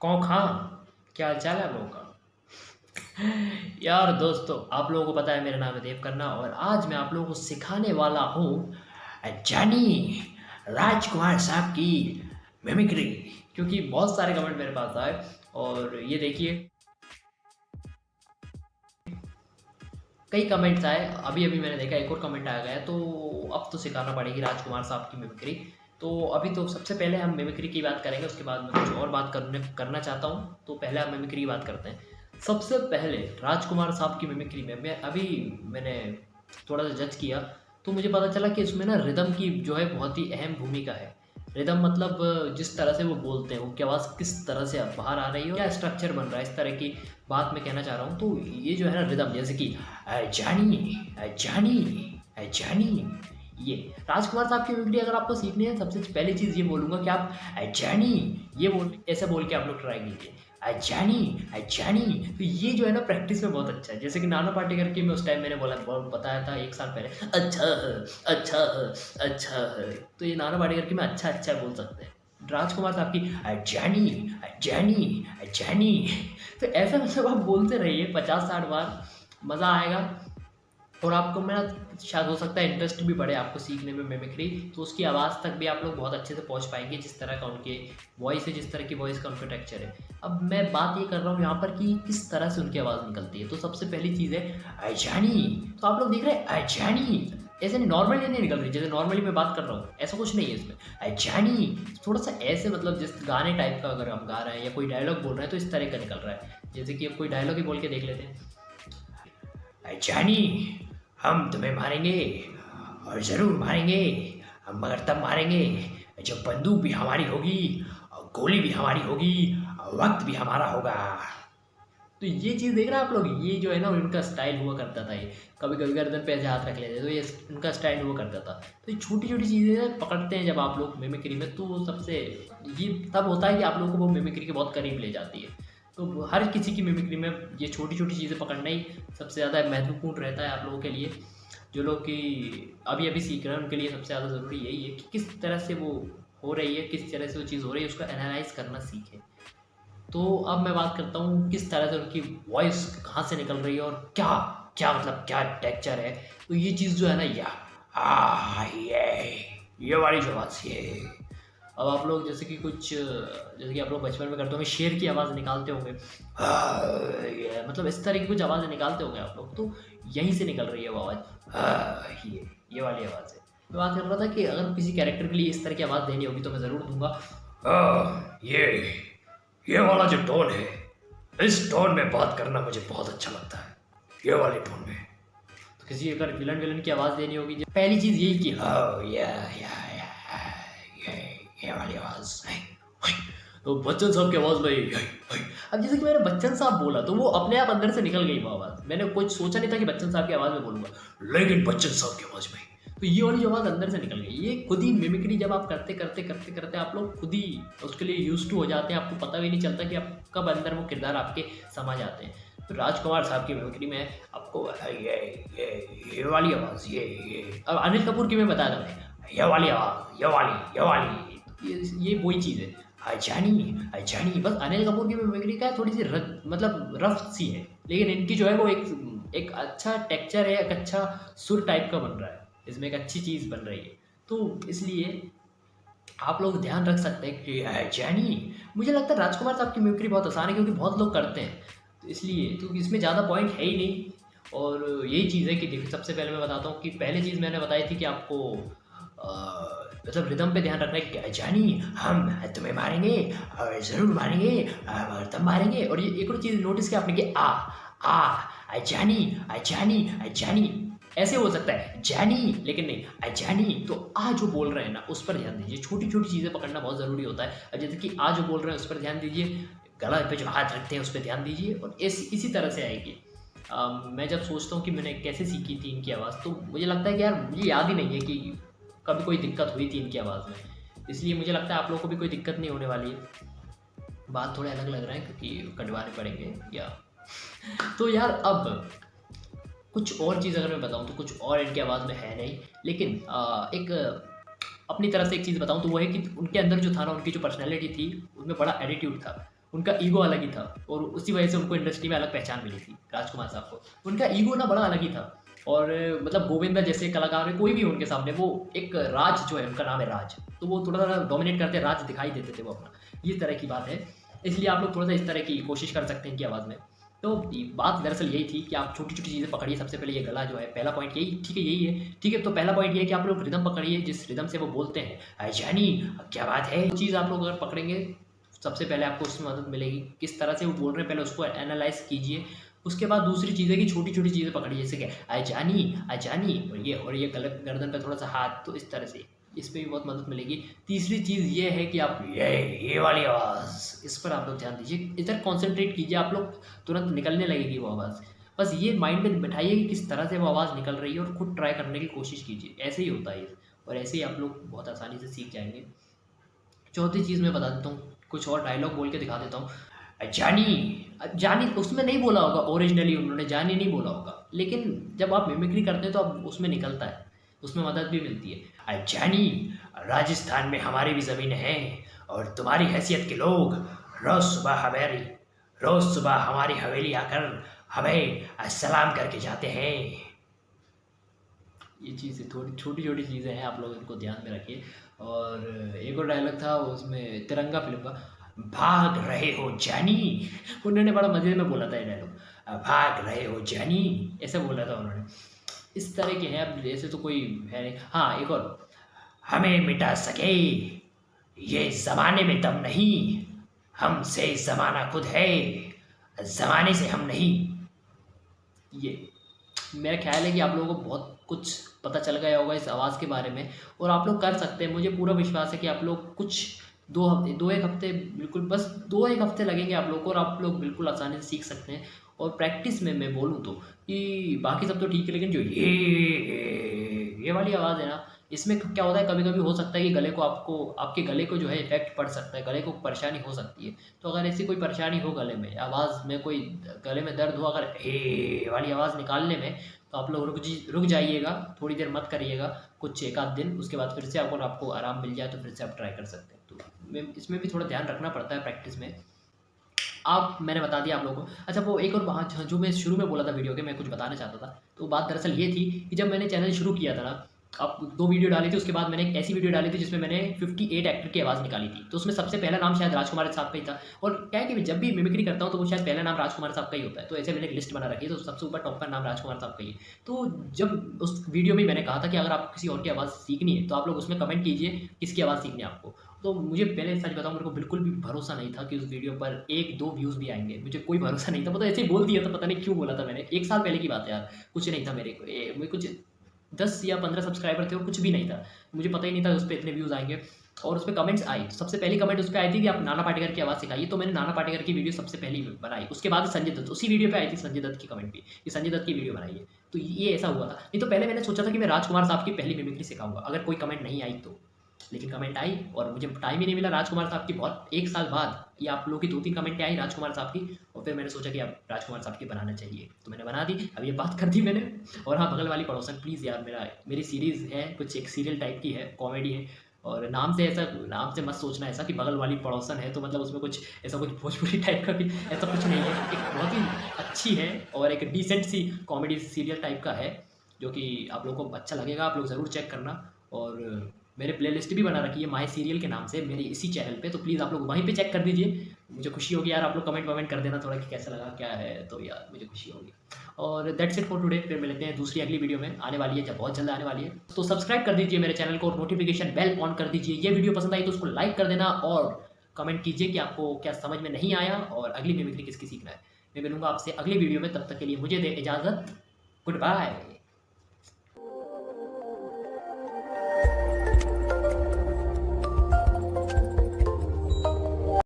कौन खां, क्या हाल चाल है आप लोगों का। यार दोस्तों, आप लोगों को पता है मेरा नाम है देव खन्ना और आज मैं आप लोगों को सिखाने वाला हूँ जानी राजकुमार साहब की मिमिक्री। क्योंकि बहुत सारे कमेंट मेरे पास आए और ये देखिए कई कमेंट्स आए। अभी अभी मैंने देखा एक और कमेंट आ गया, तो अब तो सिखाना पड़ेगी राजकुमार साहब की मिमिक्री। तो अभी तो सबसे पहले हम मिमिक्री की बात करेंगे, उसके बाद मैं कुछ और बात करना चाहता हूँ। तो पहले हम मिमिक्री की बात करते हैं। सबसे पहले राजकुमार साहब की मिमिक्री में मैंने थोड़ा सा जज किया, तो मुझे पता चला कि इसमें ना रिदम की जो है बहुत ही अहम भूमिका है। रिदम मतलब जिस तरह से वो बोलते हैं, उनकी आवाज़ किस तरह से बाहर आ रही है, क्या स्ट्रक्चर बन रहा है, इस तरह की बात मैं कहना चाह रहा हूँ। तो ये जो है ना रिदम, जैसे कि जानी जानी जानी, ये राजकुमार साहब की मिमिक्री अगर आपको सीखनी है, सबसे पहली चीज़ ये बोलूँगा कि आप जानी ये बोल ऐसे बोल के आप लोग ट्राई कीजिए, जानी जानी। तो ये जो है ना प्रैक्टिस में बहुत अच्छा है। जैसे कि नाना पाटेकर की मैं उस टाइम मैंने बताया था 1 साल पहले, अच्छा अच्छा। तो ये नाना पाटेकर की मैं अच्छा अच्छा बोल सकते हैं। राजकुमार साहब की जानी जानी जानी। तो ऐसा मतलब आप बोलते रहिए 50-60 बार, मज़ा आएगा। और आपको मेरा शायद हो सकता है इंटरेस्ट भी बढ़े आपको सीखने में मिमिक्री। तो उसकी आवाज़ तक भी आप लोग बहुत अच्छे से पहुंच पाएंगे, जिस तरह का उनके वॉइस है, जिस तरह की वॉइस का उनका टेक्चर है। अब मैं बात ये कर रहा हूँ यहाँ पर कि किस तरह से उनकी आवाज़ निकलती है। तो सबसे पहली चीज़ है अजानी। तो आप लोग देख रहे हैं अजानी, ऐसे नहीं नॉर्मली नहीं निकल रही, जैसे नॉर्मली मैं बात कर रहा हूँ ऐसा कुछ नहीं है इसमें। अजानी थोड़ा सा ऐसे, मतलब जिस गाने टाइप का अगर हम गा रहे हैं या कोई डायलॉग बोल रहे हैं तो इस तरह का निकल रहा है। जैसे कि अब कोई डायलॉग ही बोल के देख लेते हैं। जानी हम तुम्हें मारेंगे और ज़रूर मारेंगे, हम मगर तब मारेंगे जब बंदूक भी हमारी होगी और गोली भी हमारी होगी और वक्त भी हमारा होगा। तो ये चीज़ देख रहे हैं आप लोग, ये जो है ना उनका स्टाइल हुआ करता था। ये कभी कभी गर्दन पे ऐसे हाथ रख लेते, तो ये उनका स्टाइल हुआ करता था। तो ये छोटी छोटी चीज़ें पकड़ते हैं जब आप लोग मिमिक्री में, तो सबसे ये तब होता है कि आप लोगों को वो मिमिक्री के बहुत करीब ले जाती है। तो हर किसी की मिमिक्री में ये छोटी छोटी चीज़ें पकड़ना ही सबसे ज़्यादा महत्वपूर्ण रहता है आप लोगों के लिए। जो लोग कि अभी अभी सीख रहे हैं उनके लिए सबसे ज़्यादा ज़रूरी यही है कि किस तरह से वो हो रही है, किस तरह से वो चीज़ हो रही है, उसको एनालाइज करना सीखें। तो अब मैं बात करता हूँ किस तरह से उनकी वॉइस कहाँ से निकल रही है और क्या क्या मतलब क्या टेक्चर है। तो ये चीज़ जो है ना, ये वाली जो आवाज़ ये। अब आप लोग जैसे कि आप लोग बचपन में करते होंगे, शेर की आवाज़ निकालते होंगे, ये मतलब इस तरह की कुछ आवाज़ें निकालते होंगे आप लोग। तो यहीं से निकल रही है वो आवाज़, ये वाली आवाज़ है। मैं बात कर रहा था कि अगर किसी कैरेक्टर के लिए इस तरह की आवाज़ देनी होगी तो मैं ज़रूर दूंगा। ये वाला जो टोन है, इस टोन में बात करना मुझे बहुत अच्छा लगता है, ये वाले टोन में। तो किसी अगर विलन विलन की आवाज़ देनी होगी, पहली चीज़ यही कि ये वाली आवाज़। तो बच्चन साहब की आवाज़ में अब जैसे कि मैंने बच्चन साहब बोला तो वो अपने आप अंदर से निकल गई वो आवाज़। मैंने कुछ सोचा नहीं था कि बच्चन साहब की आवाज़ में बोलूँगा, लेकिन बच्चन साहब की आवाज़ में तो ये वाली आवाज़ अंदर से निकल गई। ये खुद ही मिमिक्री जब आप करते करते करते करते आप लोग खुद ही उसके लिए यूज टू हो जाते हैं, आपको पता भी नहीं चलता कि आप कब अंदर वो किरदार आपके समा जाते हैं। तो राजकुमार साहब की मिमिक्री में आपको ये वाली आवाज़, ये अब अनिल कपूर की मैं बता दूँ, ये वाली आवाज़, ये वही चीज़ है। जानी बस अनिल कपूर की मिमिक्री का थोड़ी सी मतलब रफ सी है, लेकिन इनकी जो है वो एक अच्छा टेक्चर है, एक अच्छा सुर टाइप का बन रहा है, इसमें एक अच्छी चीज़ बन रही है। तो इसलिए आप लोग ध्यान रख सकते हैं कि जानी, मुझे लगता है राजकुमार साहब की मिमिक्री बहुत आसान है क्योंकि बहुत लोग करते हैं, तो इसलिए तो इसमें ज़्यादा पॉइंट है ही नहीं। और यही चीज़ है कि देखिए सबसे पहले मैं बताता हूँ कि पहली चीज़ मैंने बताई थी कि आपको मतलब रिदम पे ध्यान रखना है कि जानी हम तुम्हें मारेंगे और ज़रूर मारेंगे और तब मारेंगे। और ये एक और चीज़ नोटिस किया आपने कि जानी जानी ऐसे हो सकता है जानी, लेकिन नहीं जानी। तो आ जो बोल रहे हैं ना उस पर ध्यान दीजिए, छोटी छोटी चीज़ें पकड़ना बहुत ज़रूरी होता है। अब जैसे कि आ जो बोल रहे हैं उस पर ध्यान दीजिए, गला पे जो हाथ रखते हैं उस पर ध्यान दीजिए, और इसी तरह से आएगी। मैं जब सोचता हूँ कि मैंने कैसे सीखी थी इनकी आवाज़, तो मुझे लगता है कि यार मुझे याद ही नहीं है कि कभी कोई दिक्कत हुई थी इनकी आवाज़ में। इसलिए मुझे लगता है आप लोगों को भी कोई दिक्कत नहीं होने वाली है। बात थोड़े अलग लग रहा है क्योंकि कटवाने पड़ेंगे या तो यार अब कुछ और चीज़ अगर मैं बताऊँ तो कुछ और इनकी आवाज़ में है नहीं, लेकिन एक अपनी तरफ से एक चीज़ बताऊँ तो वो है कि उनके अंदर जो था ना, उनकी जो पर्सनैलिटी थी उनमें बड़ा एटीट्यूड था। उनका ईगो अलग ही था और उसी वजह से उनको इंडस्ट्री में अलग पहचान मिली थी राजकुमार साहब को। उनका ईगो ना बड़ा अलग ही था। और मतलब गोविंदा जैसे कलाकार है, कोई भी उनके सामने, वो एक राज जो है, उनका नाम है राज, तो वो थोड़ा सा डोमिनेट करते, राज दिखाई देते थे वो अपना, ये तरह की बात है। इसलिए आप लोग थोड़ा सा इस तरह की कोशिश कर सकते हैं इनकी आवाज़ में। तो बात दरअसल यही थी कि आप छोटी छोटी चीज़ें पकड़िए। सबसे पहले ये गला जो है, पहला पॉइंट यही, ठीक है, यही है, ठीक है। तो पहला पॉइंट ये है कि आप लोग रिदम पकड़िए, जिस रिदम से वो बोलते हैं, अरे जानी क्या बात है, वो चीज़ आप लोग अगर पकड़ेंगे, सबसे पहले आपको उसमें मदद मिलेगी। किस तरह से वो बोल रहे हैं, पहले उसको एनालाइज कीजिए। उसके बाद दूसरी चीज़ है कि छोटी छोटी चीज़ें पकड़िए, जैसे कि आई जानी, और ये गलत गर्दन पे थोड़ा सा हाथ, तो इस तरह से इस पे भी बहुत मदद मिलेगी। तीसरी चीज़ ये है कि आप ये वाली आवाज़, इस पर आप लोग ध्यान दीजिए, इधर कॉन्सेंट्रेट कीजिए, आप लोग तुरंत निकलने लगेगी वो आवाज़। बस ये माइंड में बैठाइए कि किस तरह से वो आवाज़ निकल रही है और खुद ट्राई करने की कोशिश कीजिए। ऐसे ही होता है ये, और ऐसे ही आप लोग बहुत आसानी से सीख जाएंगे। चौथी चीज़ मैं बता देता हूँ, कुछ और डायलॉग बोल के दिखा देता हूँ। जानी, जानी उसमें नहीं बोला होगा, ओरिजिनली उन्होंने जानी नहीं बोला होगा, लेकिन जब आप मिमिक्री करते हैं तो आप उसमें निकलता है, उसमें मदद भी मिलती है। अरे जानी, राजस्थान में हमारी भी ज़मीन है और तुम्हारी हैसियत के लोग रोज़ सुबह हमारी हवेली आकर हमें सलाम करके जाते हैं। ये चीज़ें थोड़ी छोटी छोटी चीज़ें हैं, आप लोग इनको ध्यान में रखिए। और एक और डायलॉग था उसमें, तिरंगा फिल्म का, भाग रहे हो जानी, उन्होंने बड़ा मज़े में बोला था ये डायलॉग, भाग रहे हो जानी, ऐसे बोला था उन्होंने। इस तरह के हैं। अब ऐसे तो कोई है नहीं। हाँ, एक और, हमें मिटा सके ये ज़माने में दम नहीं, हमसे ज़माना खुद है, ज़माने से हम नहीं। ये मेरा ख्याल है कि आप लोगों को बहुत कुछ पता चल गया होगा इस आवाज़ के बारे में, और आप लोग कर सकते हैं। मुझे पूरा विश्वास है कि आप लोग कुछ 2-1 हफ्ते, बिल्कुल बस 2-1 हफ्ते लगेंगे आप लोग को, और आप लोग बिल्कुल आसानी से सीख सकते हैं। और प्रैक्टिस में मैं बोलूँ तो कि बाकी सब तो ठीक है, लेकिन जो ये वाली आवाज़ है ना, इसमें क्या होता है, कभी कभी हो सकता है कि गले को, आपके गले को जो है इफेक्ट पड़ सकता है, गले को परेशानी हो सकती है। तो अगर ऐसी कोई परेशानी हो गले में, आवाज़ में कोई गले में दर्द हो, अगर हे वाली आवाज़ निकालने में, तो आप लोग रुक जाइएगा, थोड़ी देर मत करिएगा, कुछ 1 आध दिन, उसके बाद फिर से आपको आराम मिल जाए तो फिर से आप ट्राई कर सकते हैं। तो इसमें भी थोड़ा ध्यान रखना पड़ता है प्रैक्टिस में। मैंने बता दिया आप लोगों को। अच्छा, वो एक और बात जो मैं शुरू में बोला था वीडियो के, मैं कुछ बताना चाहता था, तो बात दरअसल ये थी कि जब मैंने चैनल शुरू किया था ना, अब 2 वीडियो डाली थी, उसके बाद मैंने एक ऐसी वीडियो डाली थी जिसमें मैंने 58 एक्टर की आवाज़ निकाली थी। तो उसमें सबसे पहला नाम शायद राजकुमार साहब का ही था। और क्या है कि मैं जब भी मिमिक्री करता हूँ तो वो शायद पहला नाम राजकुमार साहब का ही होता है। तो ऐसे मैंने एक लिस्ट बना रखी है, तो सबसे ऊपर टॉप पर नाम राजकुमार साहब का ही है। तो जब उस वीडियो में मैंने कहा था कि अगर आपको किसी और की आवाज़ सीखनी है तो आप लोग उसमें कमेंट कीजिए किसकी आवाज़ सीखनी है आपको। तो मुझे पहले सच बताऊँ, मेरे को बिल्कुल भी भरोसा नहीं था कि उस वीडियो पर 1-2 व्यूज़ भी आएँगे। मुझे कोई भरोसा नहीं था, मतलब ऐसे ही बोल दिया था, पता नहीं क्यों बोला था मैंने। 1 साल पहले की बात है यार, कुछ नहीं था मेरे कुछ 10 या 15 सब्सक्राइबर थे और कुछ भी नहीं था। मुझे पता ही नहीं था उस पे इतने व्यूज़ आएँगे। और उस पे कमेंट्स आई, सबसे पहली कमेंट उस पे आई थी कि आप नाना पाटेकर की आवाज़ सिखाइए, तो मैंने नाना पाटेकर की वीडियो सबसे पहली बनाई। उसके बाद संजय दत्त, उसी वीडियो पे आई थी संजय दत्त की कमेंट भी, कि संजय दत्त की वीडियो बनाइए। तो ये ऐसा हुआ था। नहीं तो पहले मैंने सोचा था कि मैं राजकुमार साहब की पहली मिमिक्री सिखाऊँगा, अगर कोई कमेंट नहीं आई तो। लेकिन कमेंट आई और मुझे टाइम ही नहीं मिला राजकुमार साहब की, बहुत 1 साल बाद ये आप लोगों की 2-3 कमेंटें आई राजकुमार साहब की, और फिर मैंने सोचा कि अब राजकुमार साहब की बनाना चाहिए, तो मैंने बना दी। अब ये बात कर दी मैंने। और हाँ, बगल वाली पड़ोसन प्लीज़ यार, मेरी सीरीज़ है कुछ, एक सीरियल टाइप की है, कॉमेडी है, और नाम से मत सोचना ऐसा कि बगल वाली पड़ोसन है तो मतलब उसमें कुछ ऐसा कुछ भोजपुरी टाइप का भी ऐसा कुछ नहीं है। एक बहुत ही अच्छी है और एक डिसेंट सी कॉमेडी सीरियल टाइप का है, जो कि आप लोगों को अच्छा लगेगा, आप लोग ज़रूर चेक करना। और मैंने प्लेलिस्ट भी बना रखी है माय सीरियल के नाम से मेरे इसी चैनल पे, तो प्लीज़ आप लोग वहीं पे चेक कर दीजिए। मुझे खुशी होगी यार, आप लोग कमेंट वमेंट कर देना थोड़ा कि कैसा लगा क्या है, तो यार मुझे खुशी होगी। और दैट्स इट फॉर टुडे। फिर मिलते हैं दूसरी अगली वीडियो में, आने वाली है, जब बहुत जल्द आने वाली है। तो सब्सक्राइब कर दीजिए मेरे चैनल को और नोटिफिकेशन बेल ऑन कर दीजिए। ये वीडियो पसंद आई तो उसको लाइक कर देना और कमेंट कीजिए कि आपको क्या समझ में नहीं आया और अगली मिमिक्री किसकी सीखना है। मैं मिलूंगा आपसे अगली वीडियो में, तब तक के लिए मुझे दे इजाज़त। Good bye.